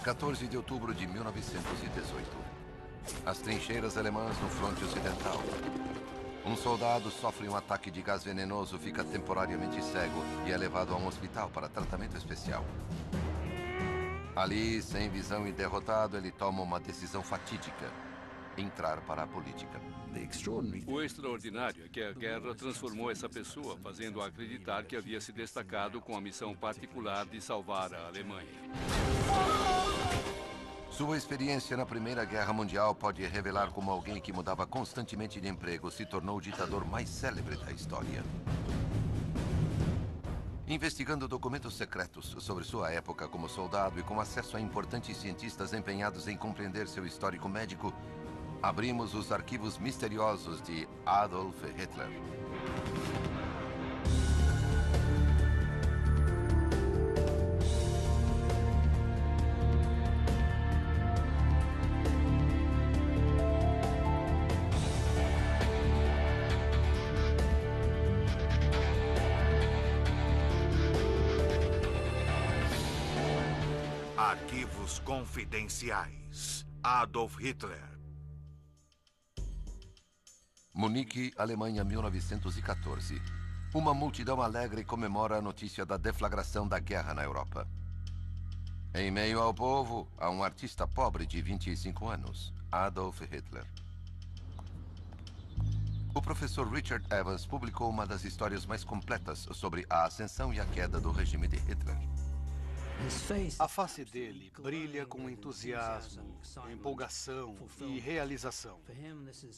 14 de outubro de 1918. As trincheiras alemãs no fronte ocidental. Um soldado sofre um ataque de gás venenoso, fica temporariamente cego e é levado a um hospital para tratamento especial. Ali, sem visão e derrotado, ele toma uma decisão fatídica: entrar para a política. O extraordinário é que a guerra transformou essa pessoa, fazendo-a acreditar que havia se destacado com a missão particular de salvar a Alemanha. Sua experiência na Primeira Guerra Mundial pode revelar como alguém que mudava constantemente de emprego se tornou o ditador mais célebre da história. Investigando documentos secretos sobre sua época como soldado e com acesso a importantes cientistas empenhados em compreender seu histórico médico, abrimos os arquivos misteriosos de Adolf Hitler. Arquivos confidenciais. Adolf Hitler. Munique, Alemanha, 1914. Uma multidão alegre comemora a notícia da deflagração da guerra na Europa. Em meio ao povo, há um artista pobre de 25 anos, Adolf Hitler. O professor Richard Evans publicou uma das histórias mais completas sobre a ascensão e a queda do regime de Hitler. A face dele brilha com entusiasmo, empolgação e realização.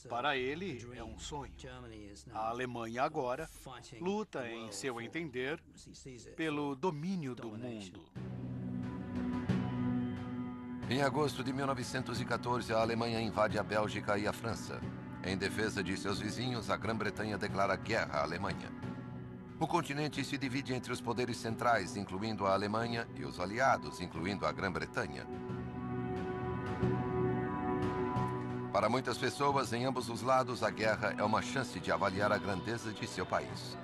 Para ele, é um sonho. A Alemanha agora luta, em seu entender, pelo domínio do mundo. Em agosto de 1914, a Alemanha invade a Bélgica e a França. Em defesa de seus vizinhos, a Grã-Bretanha declara guerra à Alemanha. O continente se divide entre os poderes centrais, incluindo a Alemanha, e os aliados, incluindo a Grã-Bretanha. Para muitas pessoas, em ambos os lados, a guerra é uma chance de avaliar a grandeza de seu país.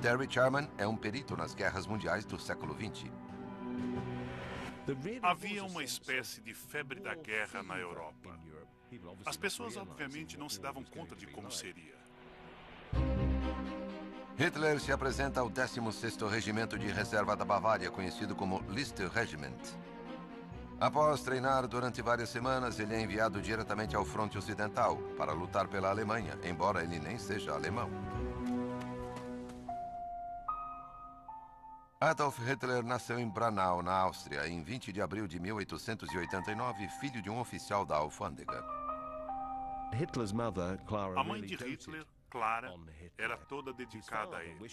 Terry Sherman é um perito nas guerras mundiais do século XX. Havia uma espécie de febre da guerra na Europa. As pessoas, obviamente, não se davam conta de como seria. Hitler se apresenta ao 16º Regimento de Reserva da Bavária, conhecido como Liste Regiment. Após treinar durante várias semanas, ele é enviado diretamente ao fronte ocidental para lutar pela Alemanha, embora ele nem seja alemão. Adolf Hitler nasceu em Braunau, na Áustria, em 20 de abril de 1889, filho de um oficial da alfândega. A mãe de Hitler, Clara, era toda dedicada a ele.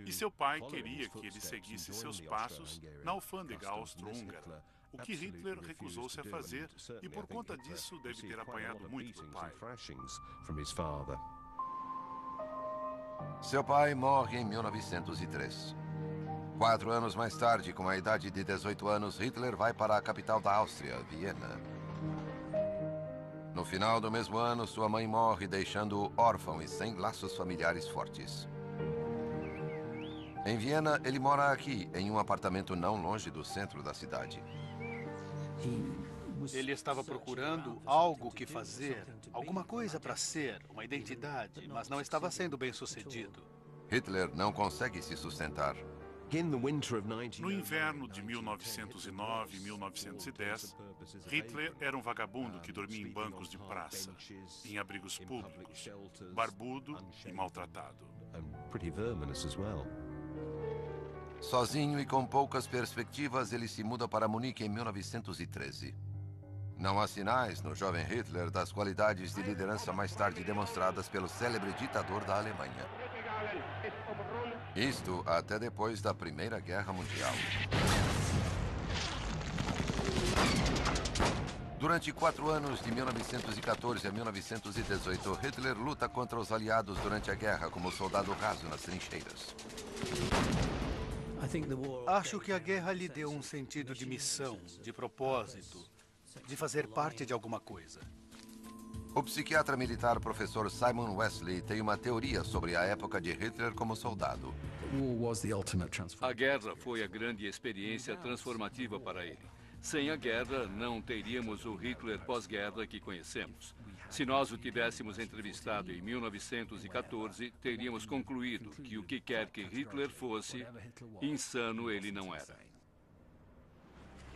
E seu pai queria que ele seguisse seus passos na alfândega austro-húngara, o que Hitler recusou-se a fazer e, por conta disso, deve ter apanhado muito do pai. Seu pai morre em 1903. 4 anos mais tarde, com a idade de 18 anos, Hitler vai para a capital da Áustria, Viena. No final do mesmo ano, sua mãe morre, deixando-o órfão e sem laços familiares fortes. Em Viena, ele mora aqui, em um apartamento não longe do centro da cidade. Ele estava procurando algo que fazer, alguma coisa para ser, uma identidade, mas não estava sendo bem-sucedido. Hitler não consegue se sustentar. No inverno de 1909 e 1910, Hitler era um vagabundo que dormia em bancos de praça, em abrigos públicos, barbudo e maltratado. Sozinho e com poucas perspectivas, ele se muda para Munique em 1913. Não há sinais no jovem Hitler das qualidades de liderança mais tarde demonstradas pelo célebre ditador da Alemanha. Isto até depois da Primeira Guerra Mundial. Durante 4 anos, de 1914 a 1918, Hitler luta contra os aliados durante a guerra como soldado raso nas trincheiras. Acho que a guerra lhe deu um sentido de missão, de propósito, de fazer parte de alguma coisa. O psiquiatra militar professor Simon Wesley tem uma teoria sobre a época de Hitler como soldado. A guerra foi a grande experiência transformativa para ele. Sem a guerra, não teríamos o Hitler pós-guerra que conhecemos. Se nós o tivéssemos entrevistado em 1914, teríamos concluído que o que quer que Hitler fosse, insano ele não era.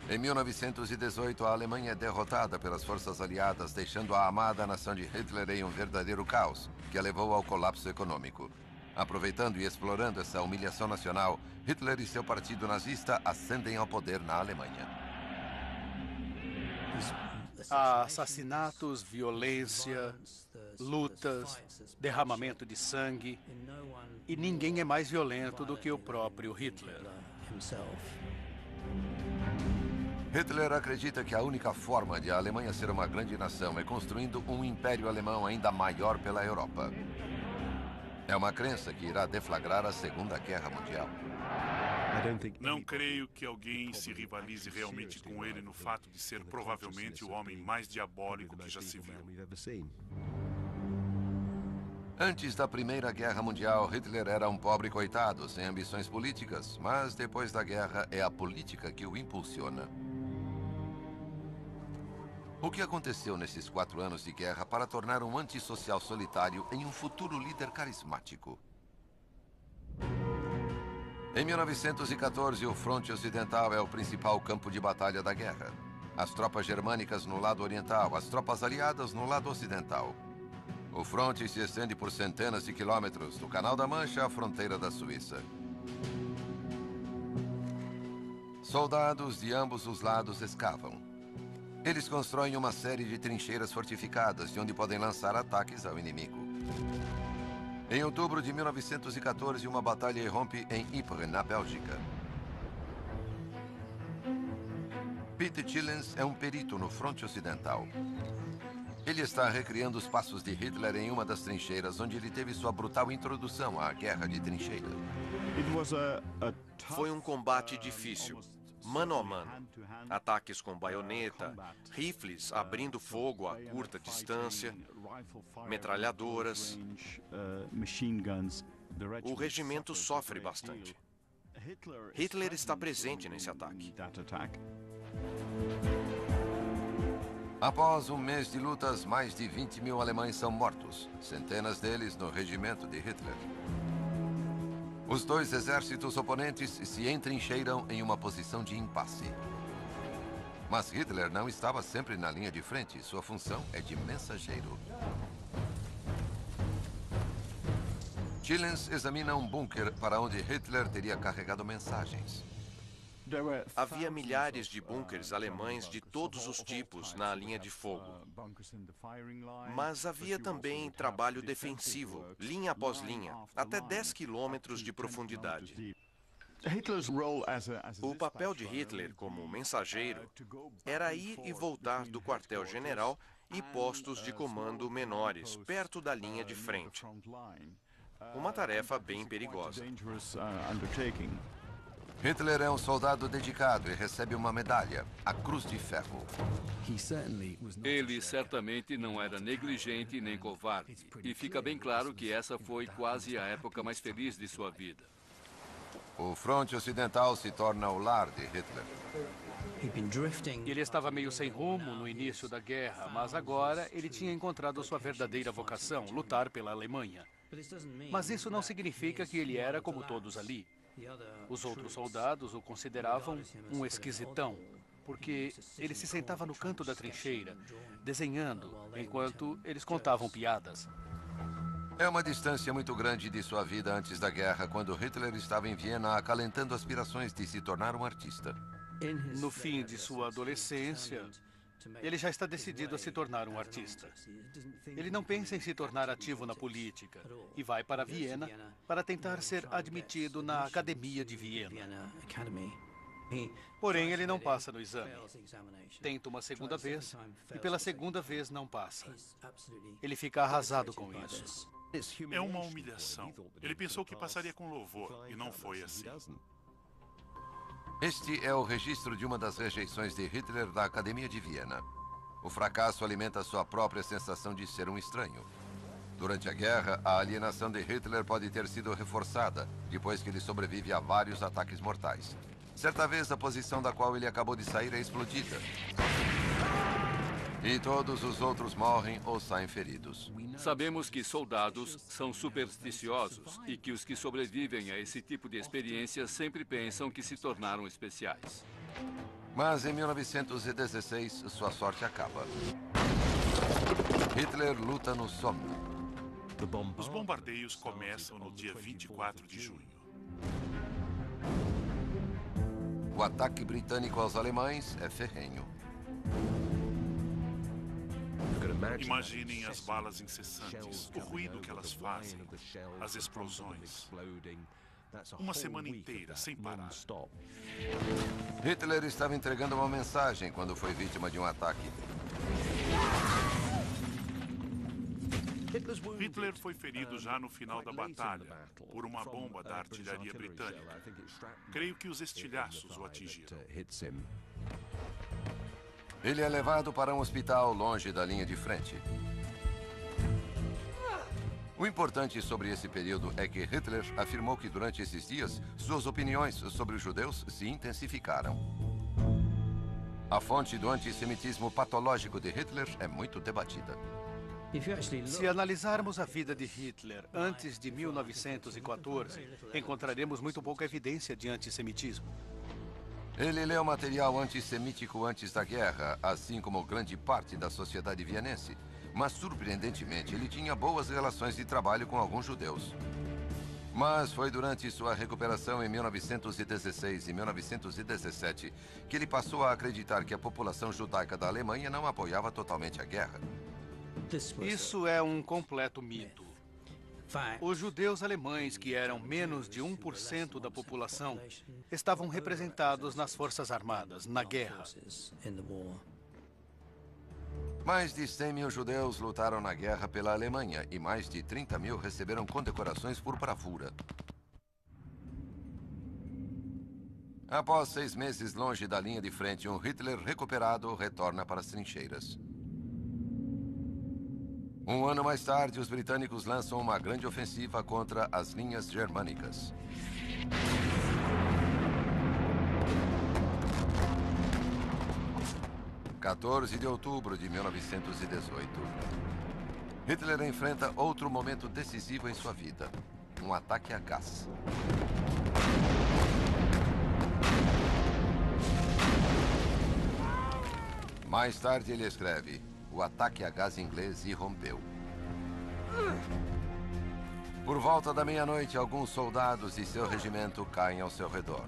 Em 1918, a Alemanha é derrotada pelas forças aliadas, deixando a amada nação de Hitler em um verdadeiro caos, que a levou ao colapso econômico. Aproveitando e explorando essa humilhação nacional, Hitler e seu partido nazista ascendem ao poder na Alemanha. Há assassinatos, violência, lutas, derramamento de sangue, e ninguém é mais violento do que o próprio Hitler. Hitler acredita que a única forma de a Alemanha ser uma grande nação é construindo um império alemão ainda maior pela Europa. É uma crença que irá deflagrar a Segunda Guerra Mundial. Não creio que alguém se rivalize realmente com ele no fato de ser provavelmente o homem mais diabólico que já se viu. Antes da Primeira Guerra Mundial, Hitler era um pobre coitado, sem ambições políticas, mas depois da guerra é a política que o impulsiona. O que aconteceu nesses 4 anos de guerra para tornar um antissocial solitário em um futuro líder carismático? Em 1914, o fronte ocidental é o principal campo de batalha da guerra. As tropas germânicas no lado oriental, as tropas aliadas no lado ocidental. O fronte se estende por centenas de quilômetros, do Canal da Mancha à fronteira da Suíça. Soldados de ambos os lados escavam. Eles constroem uma série de trincheiras fortificadas, de onde podem lançar ataques ao inimigo. Em outubro de 1914, uma batalha irrompe em Ypres, na Bélgica. Pete Chilens é um perito no fronte ocidental. Ele está recriando os passos de Hitler em uma das trincheiras, onde ele teve sua brutal introdução à guerra de trincheira. Foi um combate difícil, mano a mano. Ataques com baioneta, rifles abrindo fogo a curta distância, metralhadoras. O regimento sofre bastante. Hitler está presente nesse ataque. Após um mês de lutas, mais de 20 mil alemães são mortos, centenas deles no regimento de Hitler. Os dois exércitos oponentes se entrincheiram em uma posição de impasse. Mas Hitler não estava sempre na linha de frente. Sua função é de mensageiro. Chilens examina um bunker para onde Hitler teria carregado mensagens. Havia milhares de bunkers alemães de todos os tipos na linha de fogo. Mas havia também trabalho defensivo, linha após linha, até 10 quilômetros de profundidade. O papel de Hitler como mensageiro era ir e voltar do quartel-general e postos de comando menores, perto da linha de frente. Uma tarefa bem perigosa. Hitler é um soldado dedicado e recebe uma medalha, a Cruz de Ferro. Ele certamente não era negligente nem covarde. E fica bem claro que essa foi quase a época mais feliz de sua vida. O fronte ocidental se torna o lar de Hitler. Ele estava meio sem rumo no início da guerra, mas agora ele tinha encontrado sua verdadeira vocação, lutar pela Alemanha. Mas isso não significa que ele era como todos ali. Os outros soldados o consideravam um esquisitão, porque ele se sentava no canto da trincheira, desenhando, enquanto eles contavam piadas. É uma distância muito grande de sua vida antes da guerra, quando Hitler estava em Viena acalentando aspirações de se tornar um artista. No fim de sua adolescência, ele já está decidido a se tornar um artista. Ele não pensa em se tornar ativo na política e vai para Viena para tentar ser admitido na Academia de Viena. Porém, ele não passa no exame. Tenta uma segunda vez e pela segunda vez não passa. Ele fica arrasado com isso. É uma humilhação. Ele pensou que passaria com louvor, e não foi assim. Este é o registro de uma das rejeições de Hitler da Academia de Viena. O fracasso alimenta sua própria sensação de ser um estranho. Durante a guerra, a alienação de Hitler pode ter sido reforçada, depois que ele sobrevive a vários ataques mortais. Certa vez, a posição da qual ele acabou de sair é explodida. E todos os outros morrem ou saem feridos. Sabemos que soldados são supersticiosos e que os que sobrevivem a esse tipo de experiência sempre pensam que se tornaram especiais. Mas em 1916, sua sorte acaba. Hitler luta no Somme. Os bombardeios começam no dia 24 de junho. O ataque britânico aos alemães é ferrenho. Imaginem as balas incessantes, o ruído que elas fazem, as explosões. Uma semana inteira, sem parar. Hitler estava entregando uma mensagem quando foi vítima de um ataque. Hitler foi ferido já no final da batalha por uma bomba da artilharia britânica. Creio que os estilhaços o atingiram. Ele é levado para um hospital longe da linha de frente. O importante sobre esse período é que Hitler afirmou que durante esses dias, suas opiniões sobre os judeus se intensificaram. A fonte do antissemitismo patológico de Hitler é muito debatida. Se analisarmos a vida de Hitler antes de 1914, encontraremos muito pouca evidência de antissemitismo. Ele leu material antissemítico antes da guerra, assim como grande parte da sociedade vienense. Mas, surpreendentemente, ele tinha boas relações de trabalho com alguns judeus. Mas foi durante sua recuperação em 1916 e 1917 que ele passou a acreditar que a população judaica da Alemanha não apoiava totalmente a guerra. Isso é um completo mito. Os judeus alemães, que eram menos de 1% da população, estavam representados nas Forças Armadas, na guerra. Mais de 100 mil judeus lutaram na guerra pela Alemanha e mais de 30 mil receberam condecorações por bravura. Após 6 meses longe da linha de frente, um Hitler recuperado retorna para as trincheiras. Um ano mais tarde, os britânicos lançam uma grande ofensiva contra as linhas germânicas. – 14 de outubro de 1918. Hitler enfrenta outro momento decisivo em sua vida. Um ataque a gás. Mais tarde ele escreve: o ataque a gás inglês irrompeu. Por volta da meia-noite, alguns soldados de seu regimento caem ao seu redor.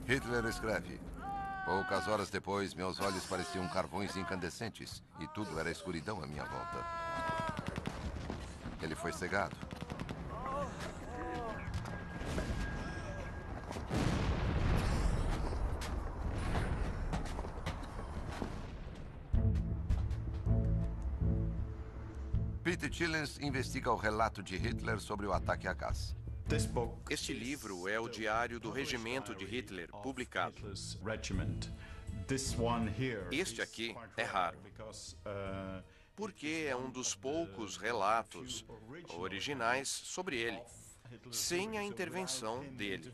Hitler escreve: poucas horas depois, meus olhos pareciam carvões incandescentes e tudo era escuridão à minha volta. Ele foi cegado. Peter Chillens investiga o relato de Hitler sobre o ataque a gás. Este livro é o diário do regimento de Hitler, publicado. Este aqui é raro, porque é um dos poucos relatos originais sobre ele, sem a intervenção dele.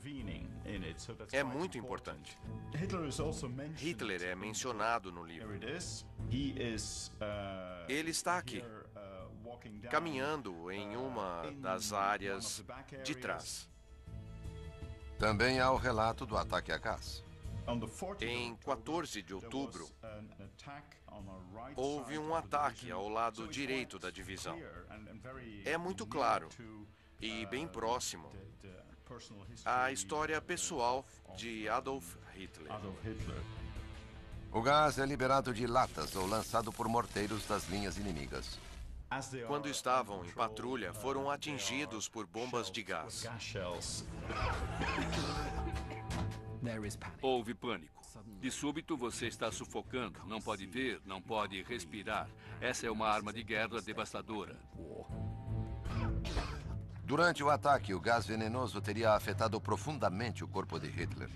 É muito importante. Hitler é mencionado no livro. Ele está aqui, caminhando em uma das áreas de trás. Também há o relato do ataque a gás. Em 14 de outubro, houve um ataque ao lado direito da divisão. É muito claro e bem próximo à história pessoal de Adolf Hitler. O gás é liberado de latas ou lançado por morteiros das linhas inimigas. Quando estavam em patrulha, foram atingidos por bombas de gás. Houve pânico. De súbito, você está sufocando. Não pode ver, não pode respirar. Essa é uma arma de guerra devastadora. Durante o ataque, o gás venenoso teria afetado profundamente o corpo de Hitler.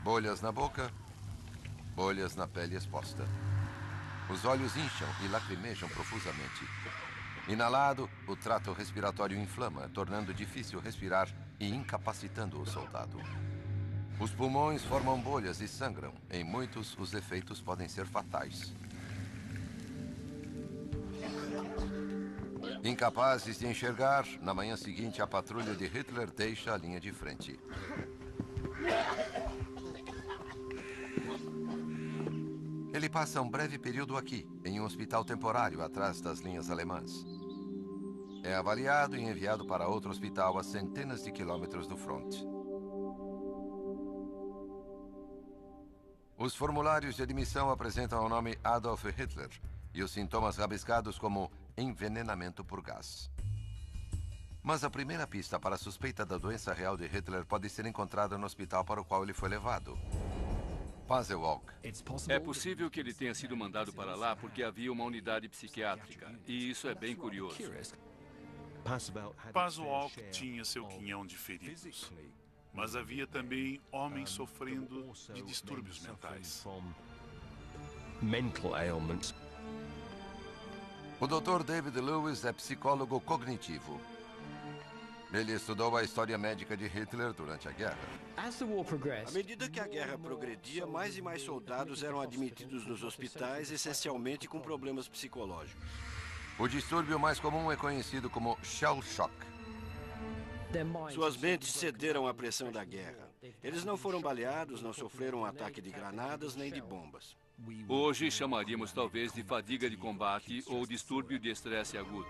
Bolhas na boca, bolhas na pele exposta. Os olhos incham e lacrimejam profusamente. Inalado, o trato respiratório inflama, tornando difícil respirar e incapacitando o soldado. Os pulmões formam bolhas e sangram. Em muitos, os efeitos podem ser fatais. Incapazes de enxergar, na manhã seguinte, a patrulha de Hitler deixa a linha de frente. Ele passa um breve período aqui, em um hospital temporário atrás das linhas alemãs. É avaliado e enviado para outro hospital a centenas de quilômetros do fronte. Os formulários de admissão apresentam o nome Adolf Hitler e os sintomas rabiscados como envenenamento por gás. Mas a primeira pista para a suspeita da doença real de Hitler pode ser encontrada no hospital para o qual ele foi levado. Pasewalk. É possível que ele tenha sido mandado para lá porque havia uma unidade psiquiátrica, e isso é bem curioso. Pasewalk tinha seu quinhão de feridos, mas havia também homens sofrendo de distúrbios mentais. O Dr. David Lewis é psicólogo cognitivo. Ele estudou a história médica de Hitler durante a guerra. À medida que a guerra progredia, mais e mais soldados eram admitidos nos hospitais, essencialmente com problemas psicológicos. O distúrbio mais comum é conhecido como shell shock. Suas mentes cederam à pressão da guerra. Eles não foram baleados, não sofreram um ataque de granadas nem de bombas. Hoje chamaríamos talvez de fadiga de combate ou distúrbio de estresse agudo.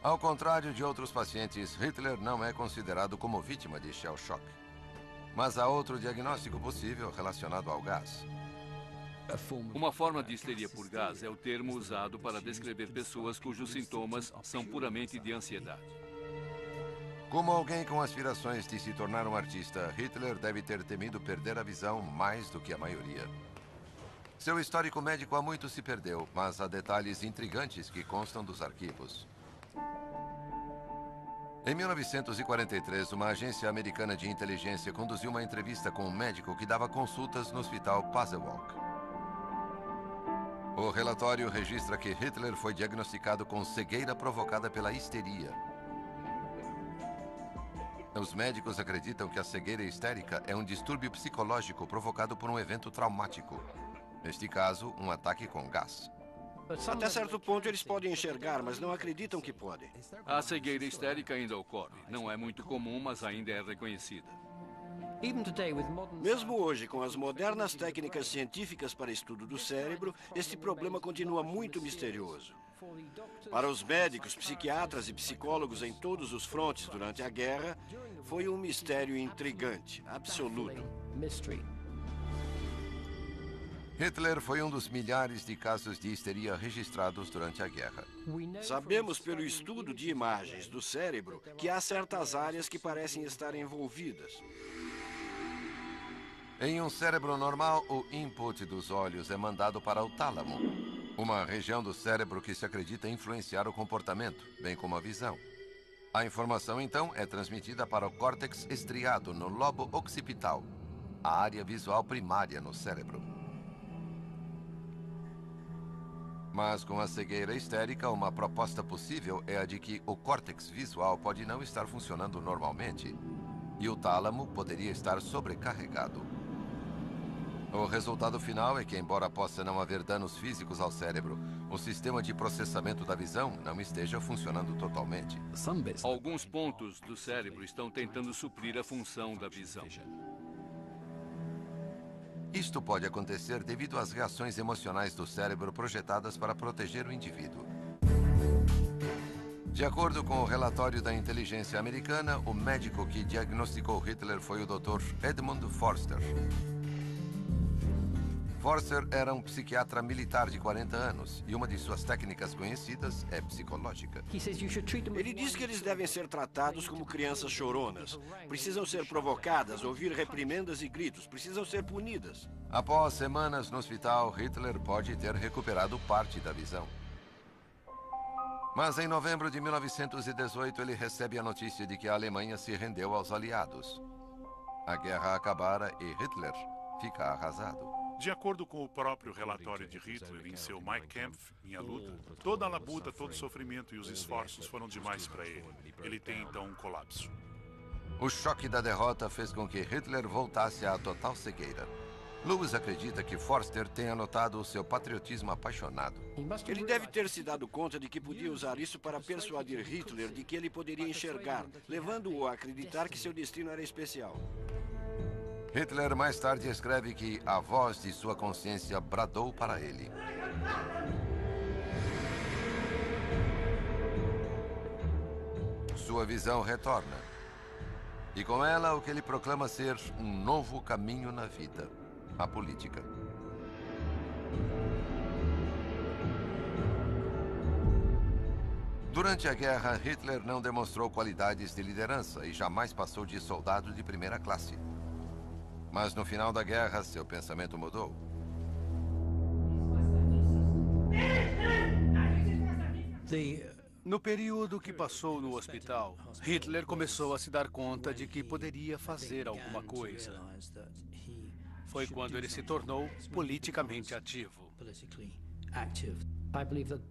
Ao contrário de outros pacientes, Hitler não é considerado como vítima de shell shock. Mas há outro diagnóstico possível relacionado ao gás. Uma forma de histeria por gás é o termo usado para descrever pessoas cujos sintomas são puramente de ansiedade. Como alguém com aspirações de se tornar um artista, Hitler deve ter temido perder a visão mais do que a maioria. Seu histórico médico há muito se perdeu, mas há detalhes intrigantes que constam dos arquivos. Em 1943, uma agência americana de inteligência conduziu uma entrevista com um médico que dava consultas no hospital Pasewalk. O relatório registra que Hitler foi diagnosticado com cegueira provocada pela histeria. Os médicos acreditam que a cegueira histérica é um distúrbio psicológico provocado por um evento traumático. Neste caso, um ataque com gás. Até certo ponto eles podem enxergar, mas não acreditam que podem. A cegueira histérica ainda ocorre. Não é muito comum, mas ainda é reconhecida. Mesmo hoje, com as modernas técnicas científicas para estudo do cérebro, este problema continua muito misterioso. Para os médicos, psiquiatras e psicólogos em todos os frontes durante a guerra, foi um mistério intrigante, absoluto. Hitler foi um dos milhares de casos de histeria registrados durante a guerra. Sabemos pelo estudo de imagens do cérebro que há certas áreas que parecem estar envolvidas. Em um cérebro normal, o input dos olhos é mandado para o tálamo, uma região do cérebro que se acredita influenciar o comportamento, bem como a visão. A informação, então, é transmitida para o córtex estriado no lobo occipital, a área visual primária no cérebro. Mas com a cegueira histérica, uma proposta possível é a de que o córtex visual pode não estar funcionando normalmente e o tálamo poderia estar sobrecarregado. O resultado final é que, embora possa não haver danos físicos ao cérebro, o sistema de processamento da visão não esteja funcionando totalmente. Alguns pontos do cérebro estão tentando suprir a função da visão. Isto pode acontecer devido às reações emocionais do cérebro projetadas para proteger o indivíduo. De acordo com o relatório da inteligência americana, o médico que diagnosticou Hitler foi o Dr. Edmund Forster. Forster era um psiquiatra militar de 40 anos e uma de suas técnicas conhecidas é psicológica. Ele diz que eles devem ser tratados como crianças choronas. Precisam ser provocadas, ouvir reprimendas e gritos. Precisam ser punidas. Após semanas no hospital, Hitler pode ter recuperado parte da visão. Mas em novembro de 1918, ele recebe a notícia de que a Alemanha se rendeu aos aliados. A guerra acabara e Hitler fica arrasado. De acordo com o próprio relatório de Hitler em seu Mein Kampf, Minha Luta, toda a labuta, todo o sofrimento e os esforços foram demais para ele. Ele tem então um colapso. O choque da derrota fez com que Hitler voltasse à total cegueira. Lewis acredita que Forster tenha notado o seu patriotismo apaixonado. Ele deve ter se dado conta de que podia usar isso para persuadir Hitler de que ele poderia enxergar, levando-o a acreditar que seu destino era especial. Hitler mais tarde escreve que a voz de sua consciência bradou para ele. Sua visão retorna. E com ela o que ele proclama ser um novo caminho na vida, a política. Durante a guerra, Hitler não demonstrou qualidades de liderança e jamais passou de soldado de primeira classe. Mas no final da guerra, seu pensamento mudou. No período que passou no hospital, Hitler começou a se dar conta de que poderia fazer alguma coisa. Foi quando ele se tornou politicamente ativo.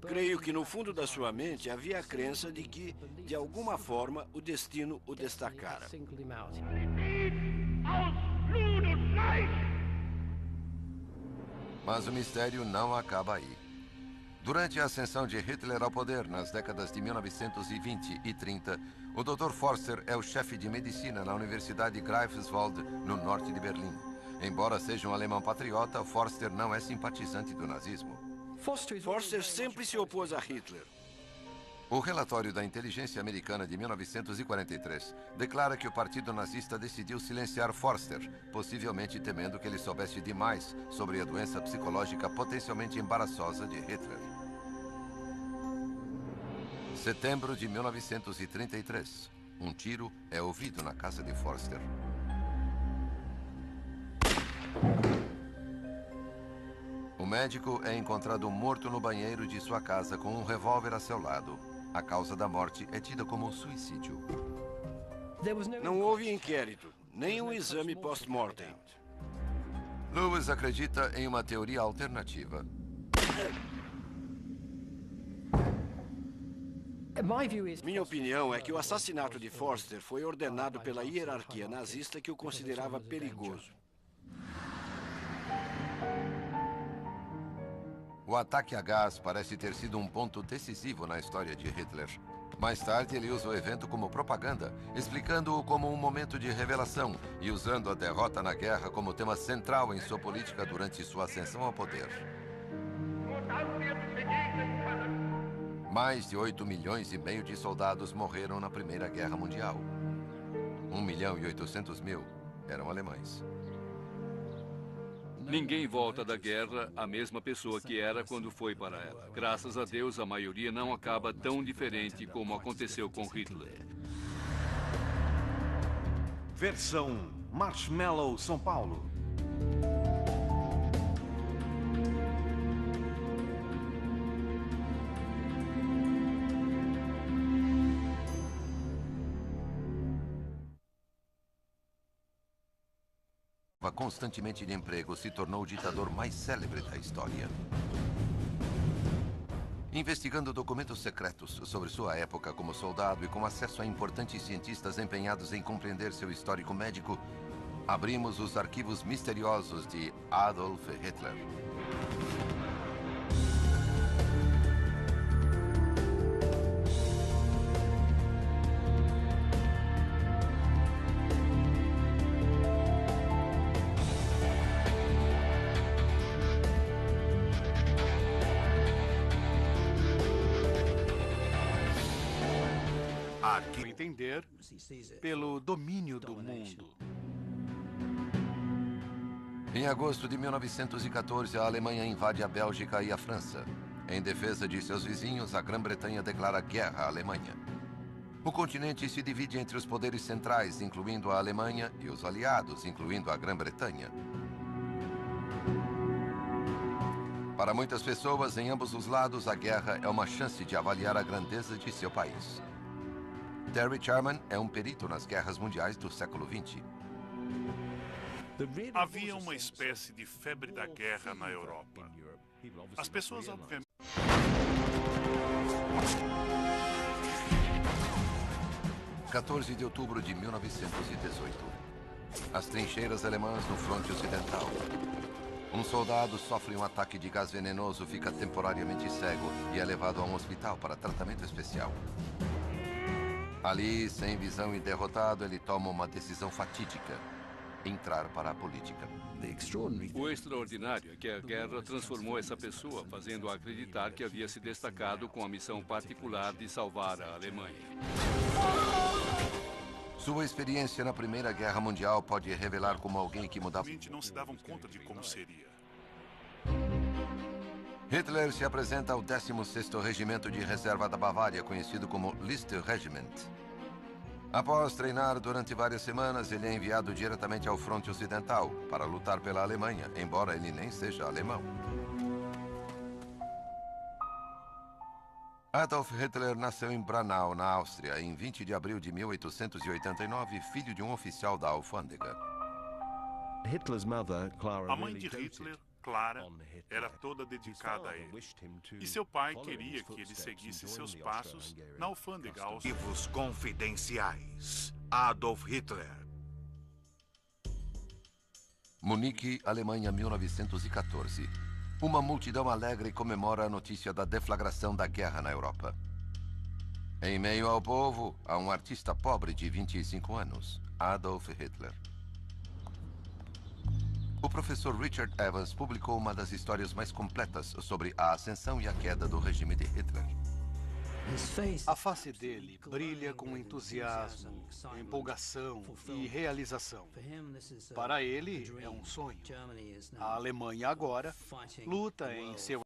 Creio que no fundo da sua mente havia a crença de que, de alguma forma, o destino o destacara. Mas o mistério não acaba aí. Durante a ascensão de Hitler ao poder nas décadas de 1920 e 30, o Dr. Forster é o chefe de medicina na Universidade Greifswald, no norte de Berlim. Embora seja um alemão patriota, Forster não é simpatizante do nazismo. Forster sempre se opôs a Hitler. O relatório da inteligência americana de 1943 declara que o partido nazista decidiu silenciar Forster, possivelmente temendo que ele soubesse demais sobre a doença psicológica potencialmente embaraçosa de Hitler. Setembro de 1933. Um tiro é ouvido na casa de Forster. O médico é encontrado morto no banheiro de sua casa com um revólver a seu lado. A causa da morte é tida como suicídio. Não houve inquérito, nem um exame post-mortem. Lewis acredita em uma teoria alternativa. Minha opinião é que o assassinato de Forster foi ordenado pela hierarquia nazista que o considerava perigoso. O ataque a gás parece ter sido um ponto decisivo na história de Hitler. Mais tarde, ele usa o evento como propaganda, explicando-o como um momento de revelação e usando a derrota na guerra como tema central em sua política durante sua ascensão ao poder. Mais de 8,5 milhões de soldados morreram na Primeira Guerra Mundial. 1.800.000 eram alemães. Ninguém volta da guerra a mesma pessoa que era quando foi para ela. Graças a Deus, a maioria não acaba tão diferente como aconteceu com Hitler. Versão Marshmallow São Paulo. Constantemente de emprego, se tornou o ditador mais célebre da história. Investigando documentos secretos sobre sua época como soldado e com acesso a importantes cientistas empenhados em compreender seu histórico médico, abrimos os arquivos misteriosos de Adolf Hitler. Entender pelo domínio do mundo. Em agosto de 1914, a Alemanha invade a Bélgica e a França. Em defesa de seus vizinhos, a Grã-Bretanha declara guerra à Alemanha. O continente se divide entre os poderes centrais, incluindo a Alemanha, e os aliados, incluindo a Grã-Bretanha. Para muitas pessoas, em ambos os lados, a guerra é uma chance de avaliar a grandeza de seu país. Terry Sherman é um perito nas guerras mundiais do século XX. Havia uma espécie de febre da guerra na Europa. As pessoas, obviamente, 14 de outubro de 1918. As trincheiras alemãs no fronte ocidental. Um soldado sofre um ataque de gás venenoso, fica temporariamente cego e é levado a um hospital para tratamento especial. Ali, sem visão e derrotado, ele toma uma decisão fatídica: entrar para a política. O extraordinário é que a guerra transformou essa pessoa, fazendo-a acreditar que havia se destacado com a missão particular de salvar a Alemanha. Sua experiência na Primeira Guerra Mundial pode revelar como alguém que mudava... não se davam conta de como seria. Hitler se apresenta ao 16º Regimento de Reserva da Bavária, conhecido como Liste Regiment. Após treinar durante várias semanas, ele é enviado diretamente ao fronte ocidental para lutar pela Alemanha, embora ele nem seja alemão. Adolf Hitler nasceu em Braunau, na Áustria, em 20 de abril de 1889, filho de um oficial da alfândega. A mãe de Hitler, Clara, era toda dedicada a ele. E seu pai queria que ele seguisse seus passos na alfândega austríaca. Arquivos confidenciais. Adolf Hitler. Munique, Alemanha, 1914. Uma multidão alegre comemora a notícia da deflagração da guerra na Europa. Em meio ao povo, há um artista pobre de 25 anos, Adolf Hitler. O professor Richard Evans publicou uma das histórias mais completas sobre a ascensão e a queda do regime de Hitler. A face dele brilha com entusiasmo, empolgação e realização. Para ele, é um sonho. A Alemanha agora luta em seu